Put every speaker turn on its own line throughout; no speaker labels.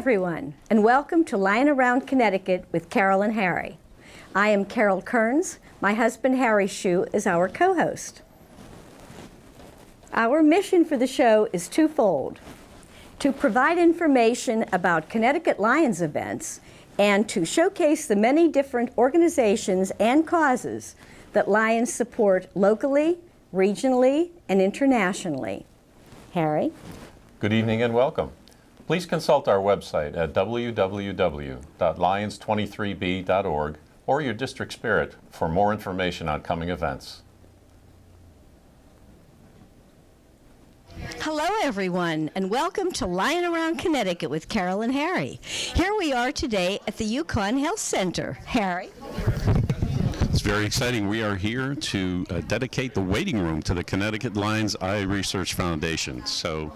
everyone, and welcome to Lying Around Connecticut with Carol and Harry. I am Carol Kearns. My husband Harry Shue is our co-host. Our mission for the show is twofold: to provide information about Connecticut Lions events and to showcase the many different organizations and causes that Lions support locally, regionally, and internationally. Harry?
Good evening and welcome. Please consult our website at www.lions23b.org or your district spirit for more information on coming events.
Hello, everyone, and welcome to Lying Around Connecticut with Carol and Harry. Here we are today at the UConn Health Center. Harry?
It's very exciting. We are here to dedicate the waiting room to the Connecticut Lions Eye Research Foundation. So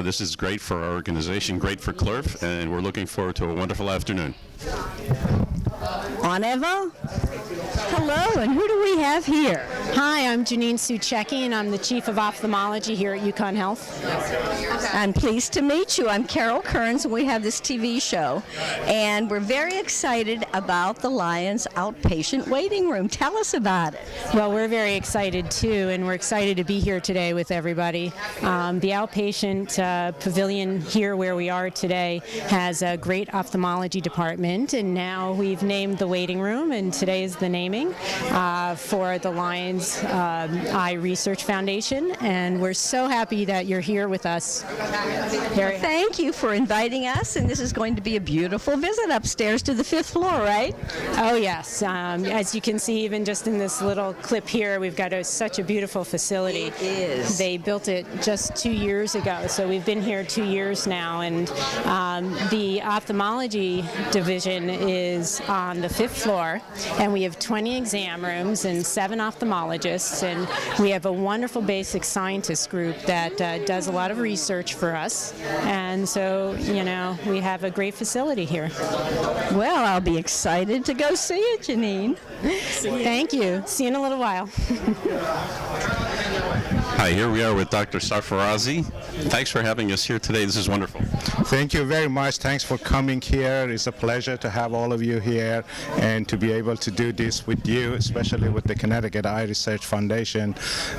this is great for our organization, great for CLERF, and we're looking forward to a wonderful afternoon.
On Eva? Hello, and who do we have here?
Hi, I'm Janine Suchecki, and I'm the Chief of Ophthalmology here at UConn Health.
I'm pleased to meet you. I'm Carol Kearns, and we have this TV show. And we're very excited about the Lions Outpatient Waiting Room. Tell us about it.
Well, we're very excited, too, and we're excited to be here today with everybody. The outpatient pavilion here where we are today has a great ophthalmology department, and now we've named the waiting room, and today is the naming for the Lions Eye Research Foundation, and we're so happy that you're here with us.
Well, thank you for inviting us, and this is going to be a beautiful visit upstairs to the 5th floor, right?
Oh, yes. As you can see, even just in this little clip here, we've got such a beautiful facility.
It is.
They built it just 2 years ago, so we've been here 2 years now, and the ophthalmology division is on the 5th floor, and we have 20 exam rooms and 7 ophthalmologists, and we have a wonderful basic scientist group that does a lot of research for us, and so, you know, we have a great facility here.
Well, I'll be excited to go see it, Janine.
Thank you. See you in a little while.
Hi, here we are with Dr. Sarfarazi. Thanks for having us here today. This is wonderful.
Thank you very much. Thanks for coming here. It's a pleasure to have all of you here and to be able to do this with you, especially with the Connecticut Eye Research Foundation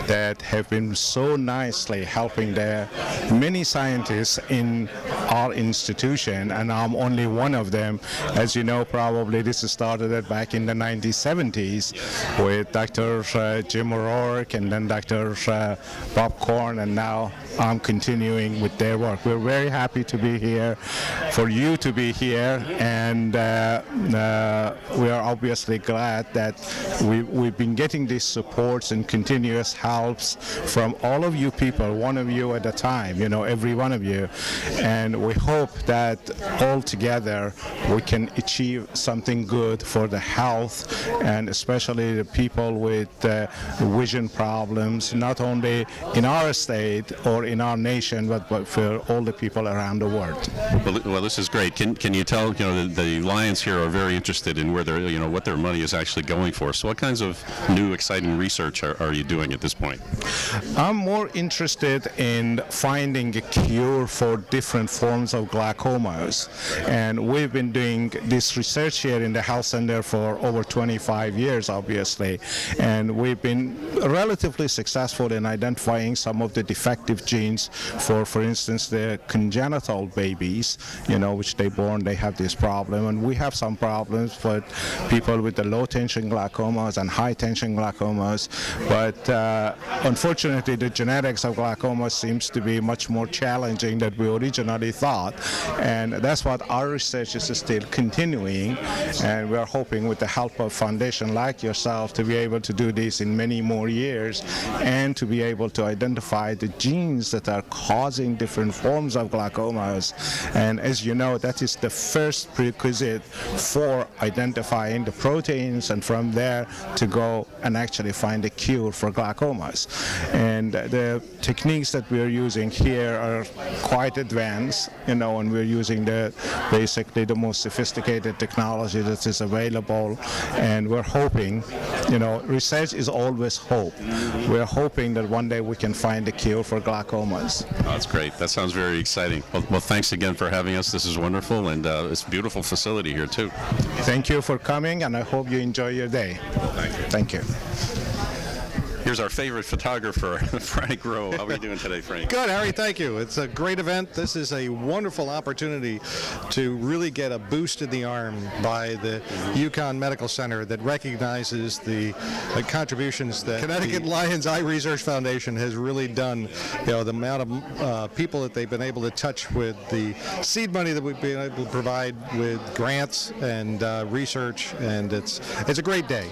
that have been so nicely helping the many scientists in our institution, and I'm only one of them. As you know, probably this started back in the 1970s with Dr. Jim O'Rourke and then Dr. Bob Korn, and now I'm continuing with their work. We're very happy to be here, for you to be here, and we are obviously glad that we've been getting these supports and continuous helps from all of you people, one of you at a time, you know, every one of you, and we hope that all together we can achieve something good for the health, and especially the people with vision problems, not only in our state or in our nation, but for all the people around the world.
Well, this is great. Can you tell, you know, the Lions here are very interested in where their, you know, what their money is actually going for. So what kinds of new exciting research are you doing at this point?
I'm more interested in finding a cure for different forms of glaucomas, and we've been doing this research here in the health center for over 25 years, obviously, and we've been relatively successful in identifying some of the defective genes for instance, the congenital babies, you know, which they have this problem, and we have some problems for people with the low tension glaucomas and high tension glaucomas, but unfortunately the genetics of glaucoma seems to be much more challenging than we originally thought, and that's what our research is still continuing, and we're hoping with the help of a foundation like yourself to be able to do this in many more years and to be able to identify the genes that are causing different forms of glaucomas. And as you know, that is the first prerequisite for identifying the proteins, and from there to go and actually find a cure for glaucomas. And the techniques that we're using here are quite advanced, you know, and we're using basically the most sophisticated technology that is available, and we're hoping, you know, research is always hope. We're hoping that one day we can find a cure for glaucomas.
Oh, that's great. That sounds very exciting. Well, thank thanks again for having us. This is wonderful, and it's a beautiful facility here, too.
Thank you for coming, and I hope you enjoy your day. Thank you.
Here's our favorite photographer, Frank Rowe. How are you doing today, Frank?
Good, Harry, thank you. It's a great event. This is a wonderful opportunity to really get a boost in the arm by the UConn Medical Center that recognizes the contributions that Connecticut Lions Eye Research Foundation has really done. You know, the amount of people that they've been able to touch with the seed money that we've been able to provide with grants and research, and it's a great day.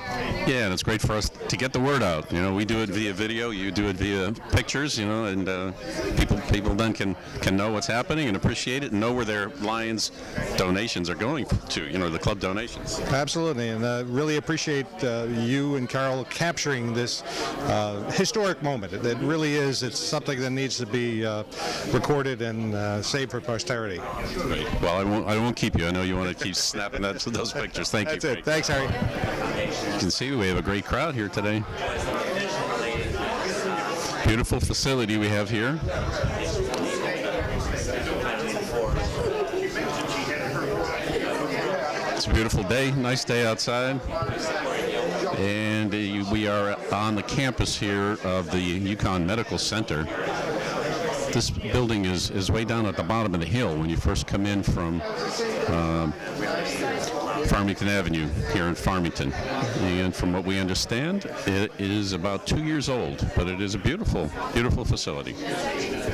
Yeah, and it's great for us to get the word out. You know, we do it via video, you do it via pictures, you know, and people then can know what's happening and appreciate it and know where their Lions donations are going to, you know, the club donations.
Absolutely, and really appreciate you and Carol capturing this historic moment. It really is. It's something that needs to be recorded and saved for posterity.
Great. Well, I won't keep you. I know you want to keep snapping those pictures. Thank you.
That's it. Thanks, Harry.
You can see we have a great crowd here today. Beautiful facility we have here. It's a beautiful day, nice day outside. And we are on the campus here of the UConn Medical Center. This building is way down at the bottom of the hill when you first come in from Farmington Avenue here in Farmington. And from what we understand, it is about 2 years old, but it is a beautiful, beautiful facility.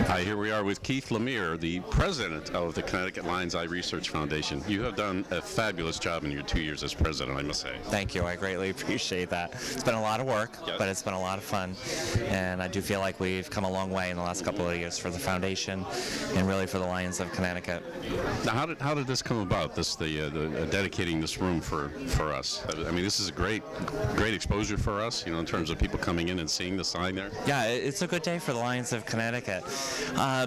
Hi, here we are with Keith Lemire, the president of the Connecticut Lions Eye Research Foundation. You have done a fabulous job in your 2 years as president, I must say.
Thank you. I greatly appreciate that. It's been a lot of work,
Yes.
but it's been a lot of fun. And I do feel like we've come a long way in the last couple of years for the foundation and really for the Lions of Connecticut.
Now, how did this come about, the dedicating this room for us? I mean, this is a great exposure for us, you know, in terms of people coming in and seeing the sign there.
Yeah, it's a good day for the Lions of Connecticut.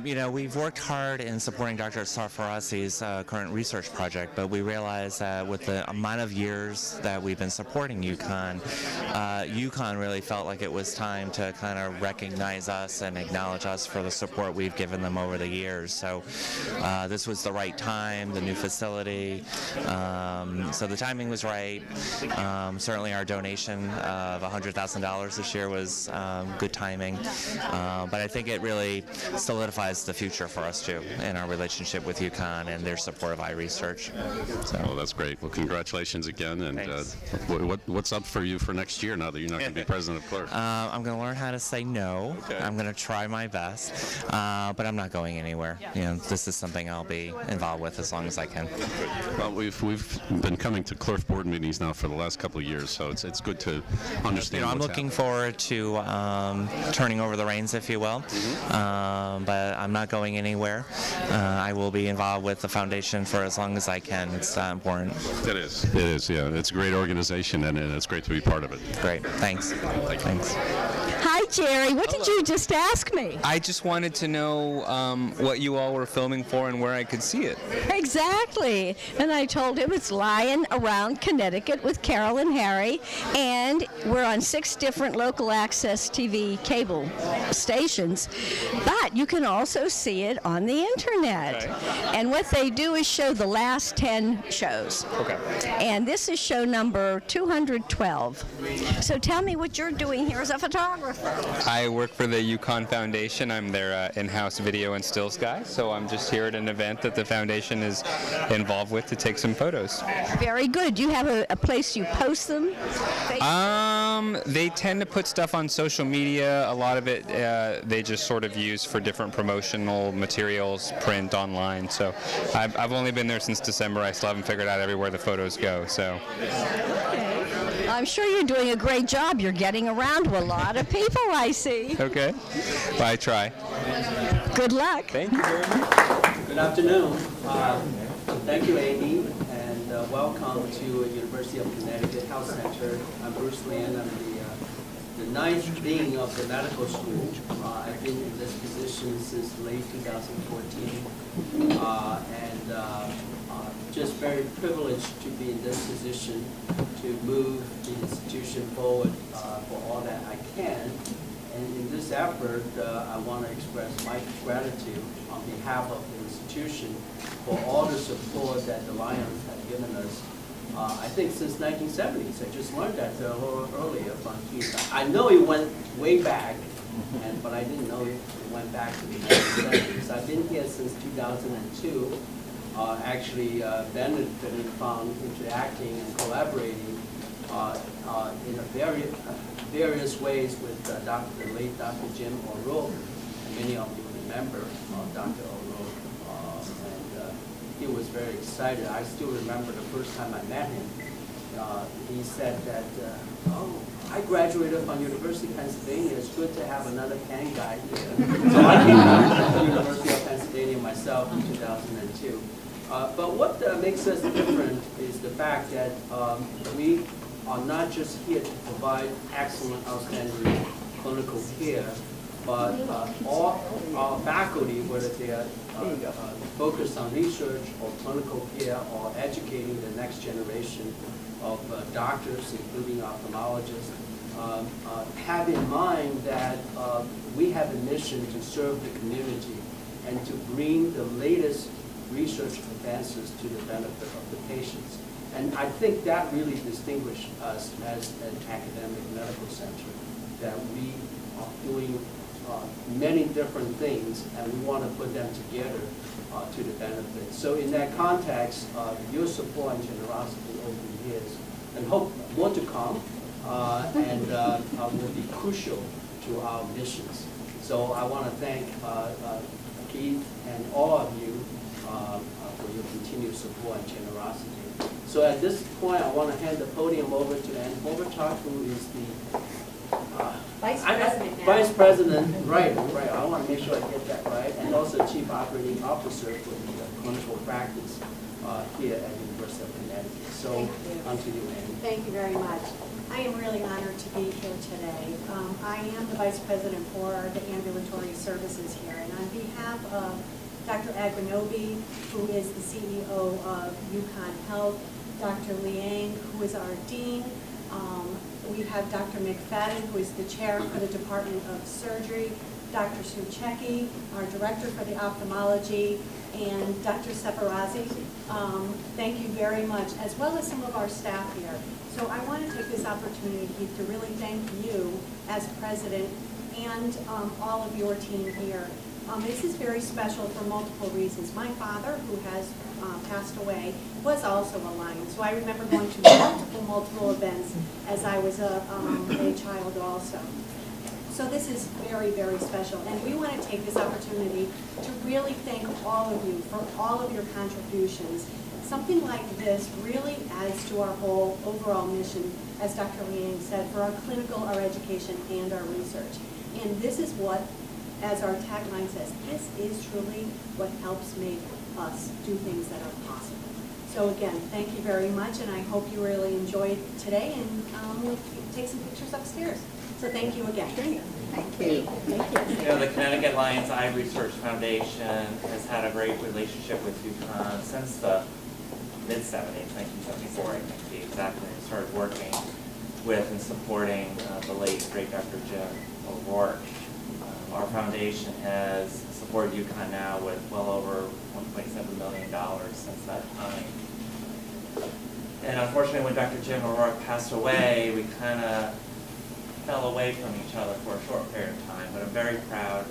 You know, we've worked hard in supporting Dr. Sarfarazi's current research project, but we realized that with the amount of years that we've been supporting UConn, UConn really felt like it was time to kind of recognize us and acknowledge us for the support we've given them over the years. So this was the right time, the new facility. So the timing was right. Certainly our donation of $100,000 this year was good timing. But I think it really solidifies the future for us too in our relationship with UConn and their support of eye research. So.
Oh, that's great. Well, congratulations again. And what's up for you for next year now that you're not going to be president of CLERF?
I'm going to learn how to say no.
Okay.
I'm going to try my best, but I'm not going anywhere. You know, this is something I'll be involved with as long as I can.
Well, we've been coming to CLERF board meetings now for the last couple of years, so it's good to understand.
You know, I'm looking forward to turning over the reins, if you will, but I'm not going anywhere. I will be involved with the foundation for as long as I can. It's important.
It is. It is, yeah. It's a great organization, and it's great to be part of it.
Great. Thanks. Thanks.
Hi, Jerry. What did you just ask me?
I just wanted to know what you all were filming for and where I could see it.
Exactly. And I told him it's Lion Around Connecticut with Carol and Harry, and we're on 6 different local access TV cable stations, but you can also see it on the internet.
Okay.
And what they do is show the last 10 shows.
Okay.
And this is show number 212. So tell me what you're doing here as a photographer.
I work for the UConn Foundation. I'm their in-house video and stills guy, so I'm just here at an event that the foundation is involved with to take some photos.
Very good. Do you have a place you post them?
They tend to put stuff on social media. A lot of it they just sort of use for different promotional materials, print, online. So I've only been there since December. I still haven't figured out everywhere the photos go. So.
I'm sure you're doing a great job. You're getting around to a lot of people, I see.
Okay. Well, I try.
Good luck.
Thank you very much.
Good afternoon. Thank you, Amy, and welcome to University of Connecticut Health Center. I'm Bruce Lin. I'm the 9th dean of the medical school. I've been in this position since late 2014, and just very privileged to be in this position to move the institution forward for all that I can. And in this effort, I want to express my gratitude on behalf of the institution for all the support that the Lions have given us. I think since 1970s. I just learned that a little earlier from Keith. I know it went way back, but I didn't know it went back to the 1970s. I've been here since 2002, actually benefiting from interacting and collaborating in various ways with the late Dr. Jim O'Rourke. And many of you remember Dr. O'Rourke. He was very excited. I still remember the first time I met him. He said that, oh, I graduated from University of Pennsylvania. It's good to have another Penn guy here. So I came back to the University of Pennsylvania myself in 2002. But what makes us different is the fact that we are not just here to provide excellent, outstanding clinical care, but all our faculty, whether they are focused on research or clinical care or educating the next generation of doctors, including ophthalmologists, have in mind that we have a mission to serve the community and to bring the latest research advances to the benefit of the patients. And I think that really distinguishes us as an academic medical center, that we are doing many different things, and we want to put them together to the benefit. So in that context, your support and generosity over the years, and hope more to come, and will be crucial to our missions. So I want to thank Keith and all of you for your continued support and generosity. So at this point, I want to hand the podium over to Ann Overtalk, who is the Vice President, right. I want to make sure I get that right, and also Chief Operating Officer for the clinical practice here at the University of Connecticut. So, on to you, Ann.
Thank you very much. I am really honored to be here today. I am the Vice President for the ambulatory services here, and on behalf of Dr. Aguinobi, who is the CEO of UConn Health, Dr. Liang, who is our Dean, we have Dr. McFadden, who is the chair for the Department of Surgery, Dr. Suchecki, our director for the ophthalmology, and Dr. Separazzi. Thank you very much, as well as some of our staff here. So I want to take this opportunity to really thank you as president and all of your team here. This is very special for multiple reasons. My father, who has passed away, was also a Lion. So I remember going to multiple events as I was a child also. So this is very, very special. And we want to take this opportunity to really thank all of you for all of your contributions. Something like this really adds to our whole overall mission, as Dr. Liang said, for our clinical, our education, and our research. And this is what, as our tagline says, this is truly what helps make us do things that are possible. So again, thank you very much, and I hope you really enjoyed today, and we'll take some pictures upstairs. So thank you again.
Thank you. Thank you.
You know, the Connecticut Lions Eye Research Foundation has had a great relationship with UConn since the mid-70s, 1974, I think, to be exact, when we started working with and supporting the late, great Dr. Jim O'Rourke. Our foundation has supported UConn now with well over $1.7 million since that time. And unfortunately, when Dr. Jim O'Rourke passed away, we kind of fell away from each other for a short period of time. But I'm very proud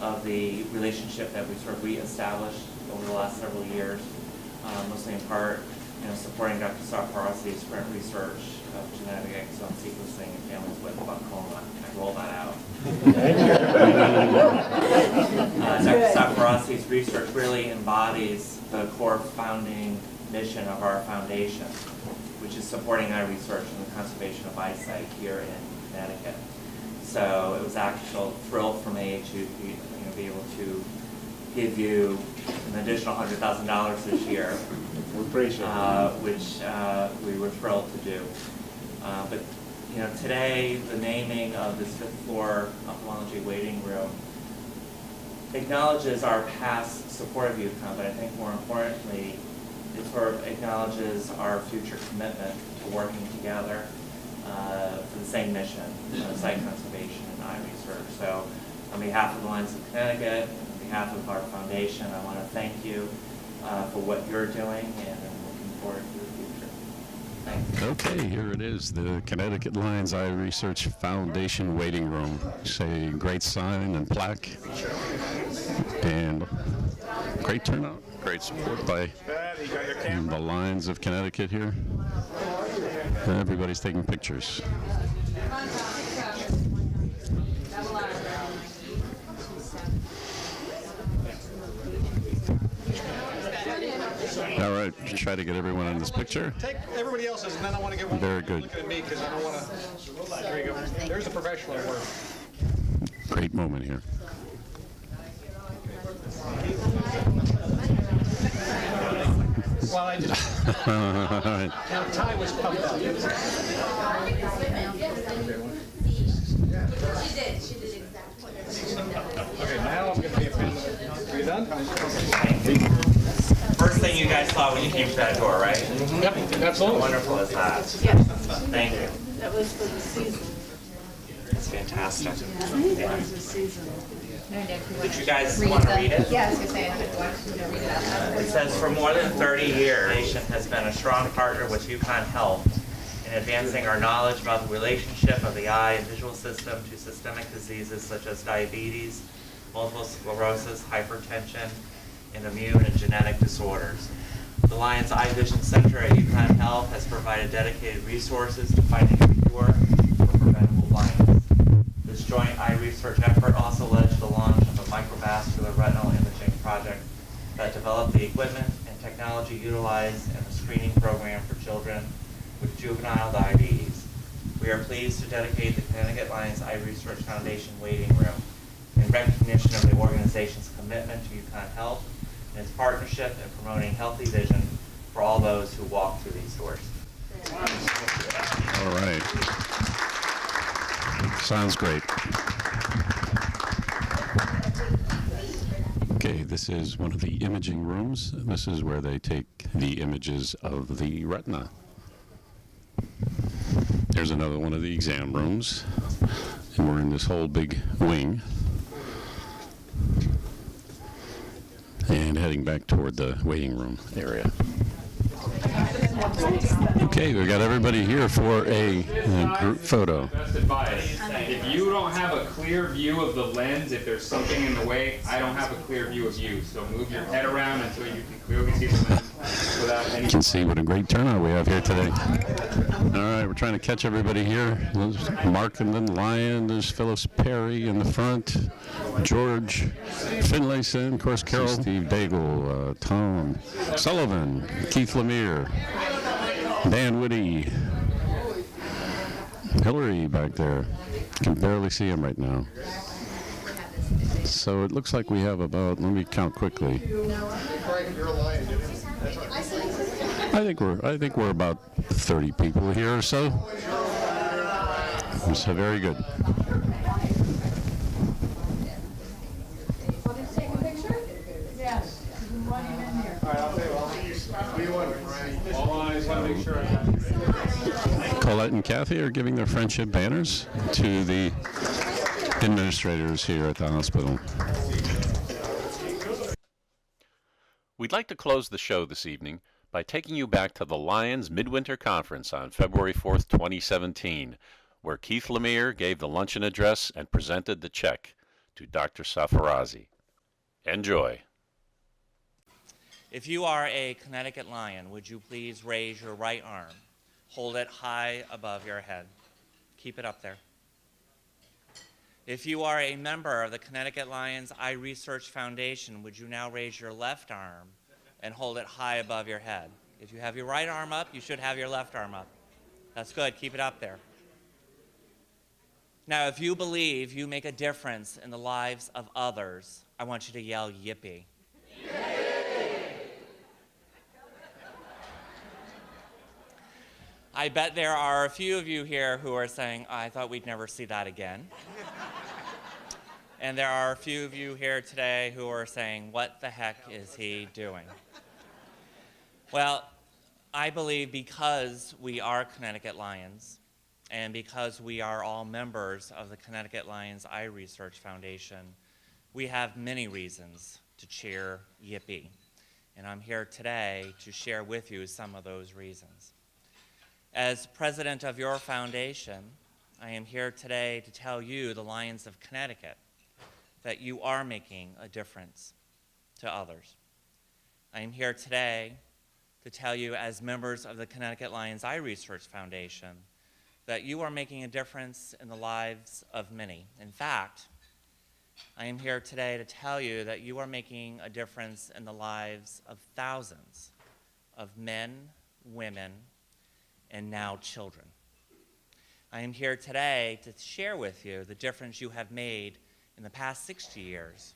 of the relationship that we sort of reestablished over the last several years, mostly in part, supporting Dr. Safarazzi's current research of genetic exome sequencing in families with glaucoma. I roll that out. Dr. Safarazzi's research really embodies the core founding mission of our foundation, which is supporting eye research and the conservation of eyesight here in Connecticut. So it was actually a thrill for me to be able to give you an additional $100,000 this year, which we were thrilled to do. But today, the naming of this 5th floor ophthalmology waiting room acknowledges our past support of UConn, but I think more importantly, it sort of acknowledges our future commitment to working together for the same mission, site conservation and eye research. So on behalf of the Lions of Connecticut, on behalf of our foundation, I want to thank you for what you're doing, and I'm looking forward to the future. Thank you.
Okay, here it is, the Connecticut Lions Eye Research Foundation waiting room. Say great sign and plaque, and great turnout, great support by the Lions of Connecticut here. Everybody's taking pictures. All right, try to get everyone in this picture.
Take everybody else's, and then I want to get one.
Very good.
Looking at me because I don't want to. There you go. There's the professional work.
Great moment here.
Well, I just. Now, Ty was pumped up.
She did exactly.
Okay, now I'm going to be a fan. Are you done?
First thing you guys saw when you came to that door, right?
Yep, absolutely.
How wonderful is that?
Yes.
Thank you.
That was for the season.
It's fantastic.
That was the season.
Did you guys want to read it?
Yeah, I was going to say, I have to watch, read it out loud.
It says, for more than 30 years, the nation has been a strong partner with UConn Health in advancing our knowledge about the relationship of the eye and visual system to systemic diseases such as diabetes, multiple sclerosis, hypertension, and immune and genetic disorders. The Lions Eye Vision Center at UConn Health has provided dedicated resources to finding a cure for preventable blindness. This joint eye research effort also led to the launch of a microvascular retinal imaging project that developed the equipment and technology utilized in the screening program for children with juvenile diabetes. We are pleased to dedicate the Connecticut Lions Eye Research Foundation waiting room in recognition of the organization's commitment to UConn Health and its partnership in promoting healthy vision for all those who walk through these doors.
All right. Sounds great. Okay, this is one of the imaging rooms. This is where they take the images of the retina. There's another one of the exam rooms, and we're in this whole big wing. And heading back toward the waiting room area. Okay, we got everybody here for a group photo.
Best advice, if you don't have a clear view of the lens, if there's something in the way, I don't have a clear view of you. So move your head around until you can clearly see the lens without any...
You can see what a great turnout we have here today. All right, we're trying to catch everybody here. There's Mark and then Lyon. There's Phyllis Perry in the front. George Finlayson, of course, Carol, Steve Daigle, Tom Sullivan, Keith Lemire, Dan Whitty, Hillary back there. Can barely see him right now. So it looks like we have about, let me count quickly. I think we're about 30 people here or so. So very good. Colette and Kathy are giving their friendship banners to the administrators here at the hospital.
We'd like to close the show this evening by taking you back to the Lions Midwinter Conference on February 4th, 2017, where Keith Lemire gave the luncheon address and presented the check to Dr. Safarazzi. Enjoy.
If you are a Connecticut Lion, would you please raise your right arm? Hold it high above your head. Keep it up there. If you are a member of the Connecticut Lions Eye Research Foundation, would you now raise your left arm and hold it high above your head? If you have your right arm up, you should have your left arm up. That's good. Keep it up there. Now, if you believe you make a difference in the lives of others, I want you to yell, yippee. I bet there are a few of you here who are saying, I thought we'd never see that again. And there are a few of you here today who are saying, what the heck is he doing? Well, I believe because we are Connecticut Lions, and because we are all members of the Connecticut Lions Eye Research Foundation, we have many reasons to cheer Yippee. And I'm here today to share with you some of those reasons. As president of your foundation, I am here today to tell you, the Lions of Connecticut, that you are making a difference to others. I am here today to tell you, as members of the Connecticut Lions Eye Research Foundation, that you are making a difference in the lives of many. In fact, I am here today to tell you that you are making a difference in the lives of thousands of men, women, and now children. I am here today to share with you the difference you have made in the past 60 years,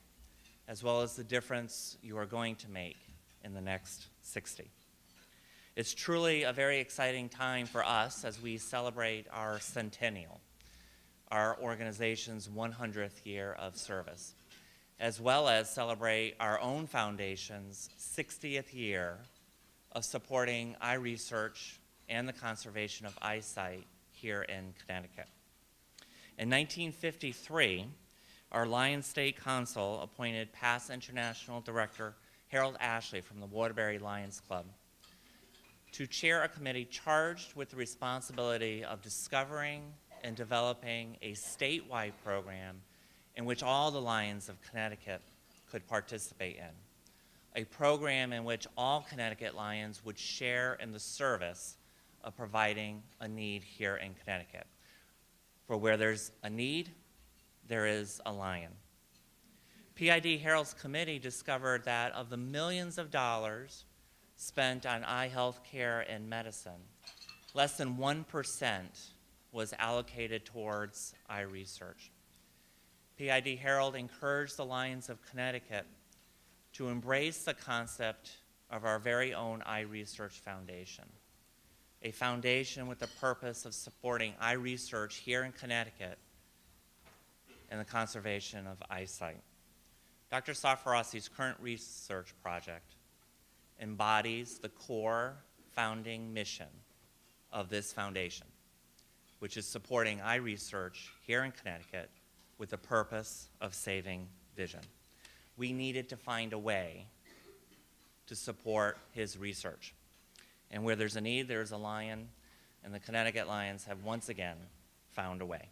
as well as the difference you are going to make in the next 60. It's truly a very exciting time for us as we celebrate our centennial, our organization's 100th year of service, as well as celebrate our own foundation's 60th year of supporting eye research and the conservation of eyesight here in Connecticut. In 1953, our Lions State Council appointed past International Director Harold Ashley from the Waterbury Lions Club to chair a committee charged with the responsibility of discovering and developing a statewide program in which all the Lions of Connecticut could participate in. A program in which all Connecticut Lions would share in the service of providing a need here in Connecticut. For where there's a need, there is a lion. PID Harold's committee discovered that of the millions of dollars spent on eye health care and medicine, less than 1% was allocated towards eye research. PID Harold encouraged the Lions of Connecticut to embrace the concept of our very own Eye Research Foundation, a foundation with the purpose of supporting eye research here in Connecticut and the conservation of eyesight. Dr. Sarfarassi's current research project embodies the core founding mission of this foundation, which is supporting eye research here in Connecticut with the purpose of saving vision. We needed to find a way to support his research. And where there's a need, there's a lion, and the Connecticut Lions have once again found a way.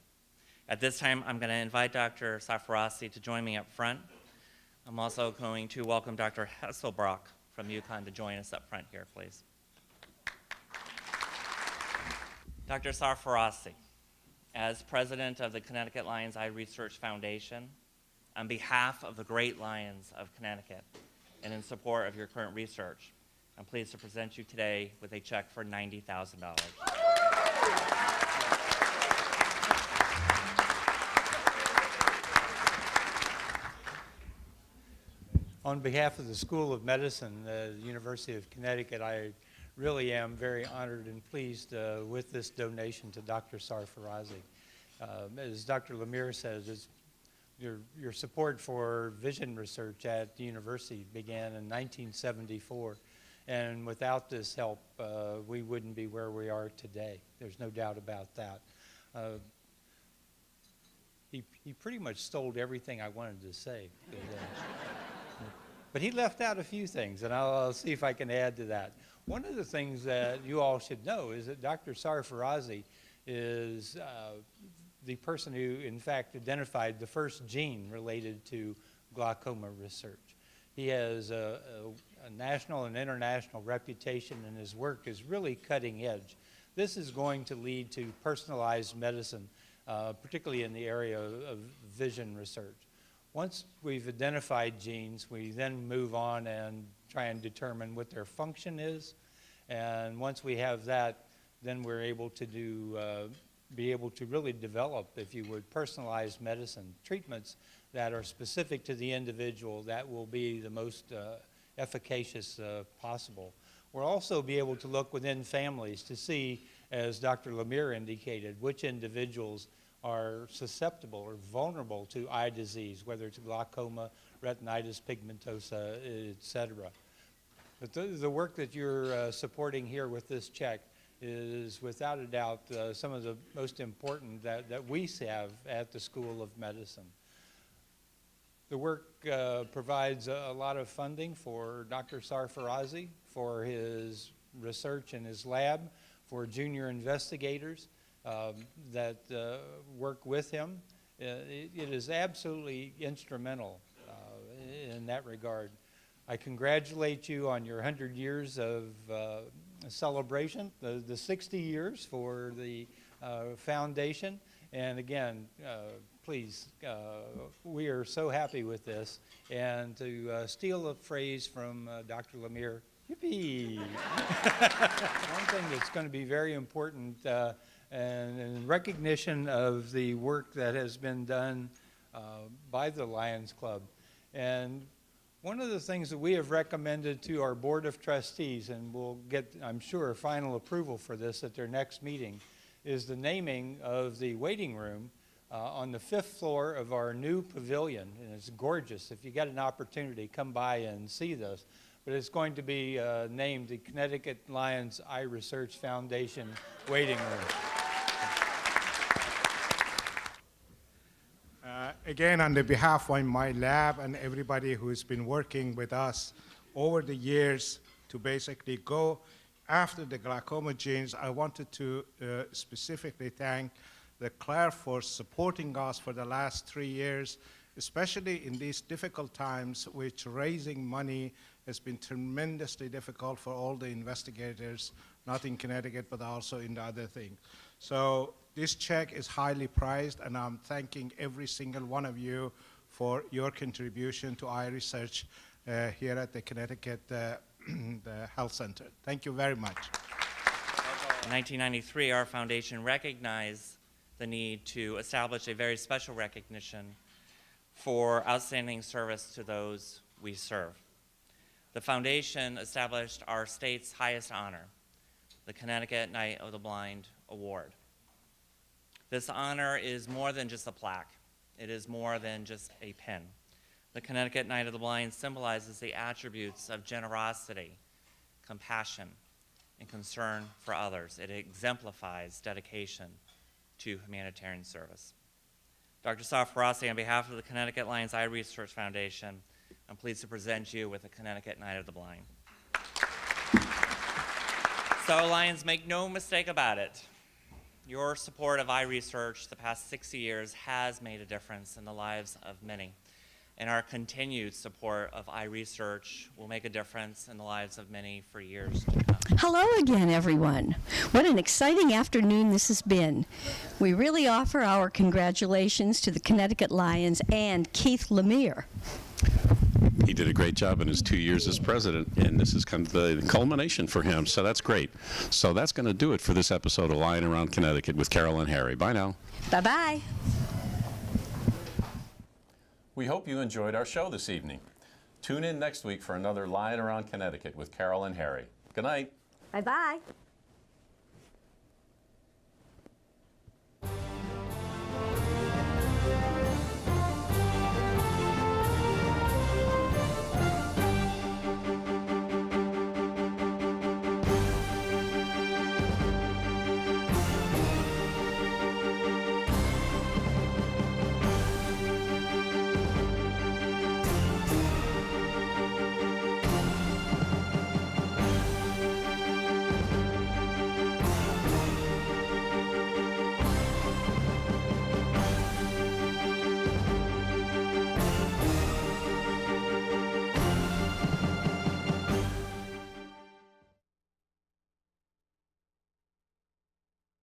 At this time, I'm going to invite Dr. Sarfarassi to join me up front. I'm also going to welcome Dr. Hasselbrock from UConn to join us up front here, please. Dr. Sarfarassi, as president of the Connecticut Lions Eye Research Foundation, on behalf of the great Lions of Connecticut and in support of your current research, I'm pleased to present you today with a check for $90,000.
On behalf of the School of Medicine, the University of Connecticut, I really am very honored and pleased with this donation to Dr. Sarfarazi. As Dr. Lemire says, your support for vision research at the university began in 1974, and without this help, we wouldn't be where we are today. There's no doubt about that. He pretty much stole everything I wanted to say. But he left out a few things, and I'll see if I can add to that. One of the things that you all should know is that Dr. Sarfarazi is the person who, in fact, identified the first gene related to glaucoma research. He has a national and international reputation, and his work is really cutting edge. This is going to lead to personalized medicine, particularly in the area of vision research. Once we've identified genes, we then move on and try and determine what their function is. And once we have that, then we're able to be able to really develop, if you would, personalized medicine, treatments that are specific to the individual that will be the most efficacious possible. We'll also be able to look within families to see, as Dr. Lemire indicated, which individuals are susceptible or vulnerable to eye disease, whether it's glaucoma, retinitis pigmentosa, etc. But the work that you're supporting here with this check is without a doubt some of the most important that we have at the School of Medicine. The work provides a lot of funding for Dr. Sarfarazi, for his research in his lab, for junior investigators that work with him. It is absolutely instrumental in that regard. I congratulate you on your 100 years of celebration, the 60 years for the foundation. And again, please, we are so happy with this. And to steal a phrase from Dr. Lemire, yippee! One thing that's going to be very important and in recognition of the work that has been done by the Lions Club. And one of the things that we have recommended to our Board of Trustees, and we'll get, I'm sure, final approval for this at their next meeting, is the naming of the waiting room on the 5th floor of our new pavilion. And it's gorgeous. If you get an opportunity, come by and see this. But it's going to be named the Connecticut Lions Eye Research Foundation Waiting Room.
Again, on the behalf of my lab and everybody who's been working with us over the years to basically go after the glaucoma genes, I wanted to specifically thank the CLERF for supporting us for the last 3 years, especially in these difficult times, which raising money has been tremendously difficult for all the investigators, not in Connecticut, but also in the other things. So this check is highly prized, and I'm thanking every single one of you for your contribution to eye research here at the Connecticut the Health Center. Thank you very much.
In 1993, our foundation recognized the need to establish a very special recognition for outstanding service to those we serve. The foundation established our state's highest honor, the Connecticut Knight of the Blind Award. This honor is more than just a plaque. It is more than just a pin. The Connecticut Knight of the Blind symbolizes the attributes of generosity, compassion, and concern for others. It exemplifies dedication to humanitarian service. Dr. Sarfarazi, on behalf of the Connecticut Lions Eye Research Foundation, I'm pleased to present you with the Connecticut Knight of the Blind. So, Lions, make no mistake about it. Your support of eye research the past 60 years has made a difference in the lives of many. And our continued support of eye research will make a difference in the lives of many for years to come.
Hello again, everyone. What an exciting afternoon this has been. We really offer our congratulations to the Connecticut Lions and Keith Lemire.
He did a great job in his 2 years as president, and this is kind of the culmination for him, so that's great. So that's going to do it for this episode of Lying Around Connecticut with Carol and Harry. Bye now.
Bye-bye.
We hope you enjoyed our show this evening. Tune in next week for another Lying Around Connecticut with Carol and Harry. Good night.
Bye-bye.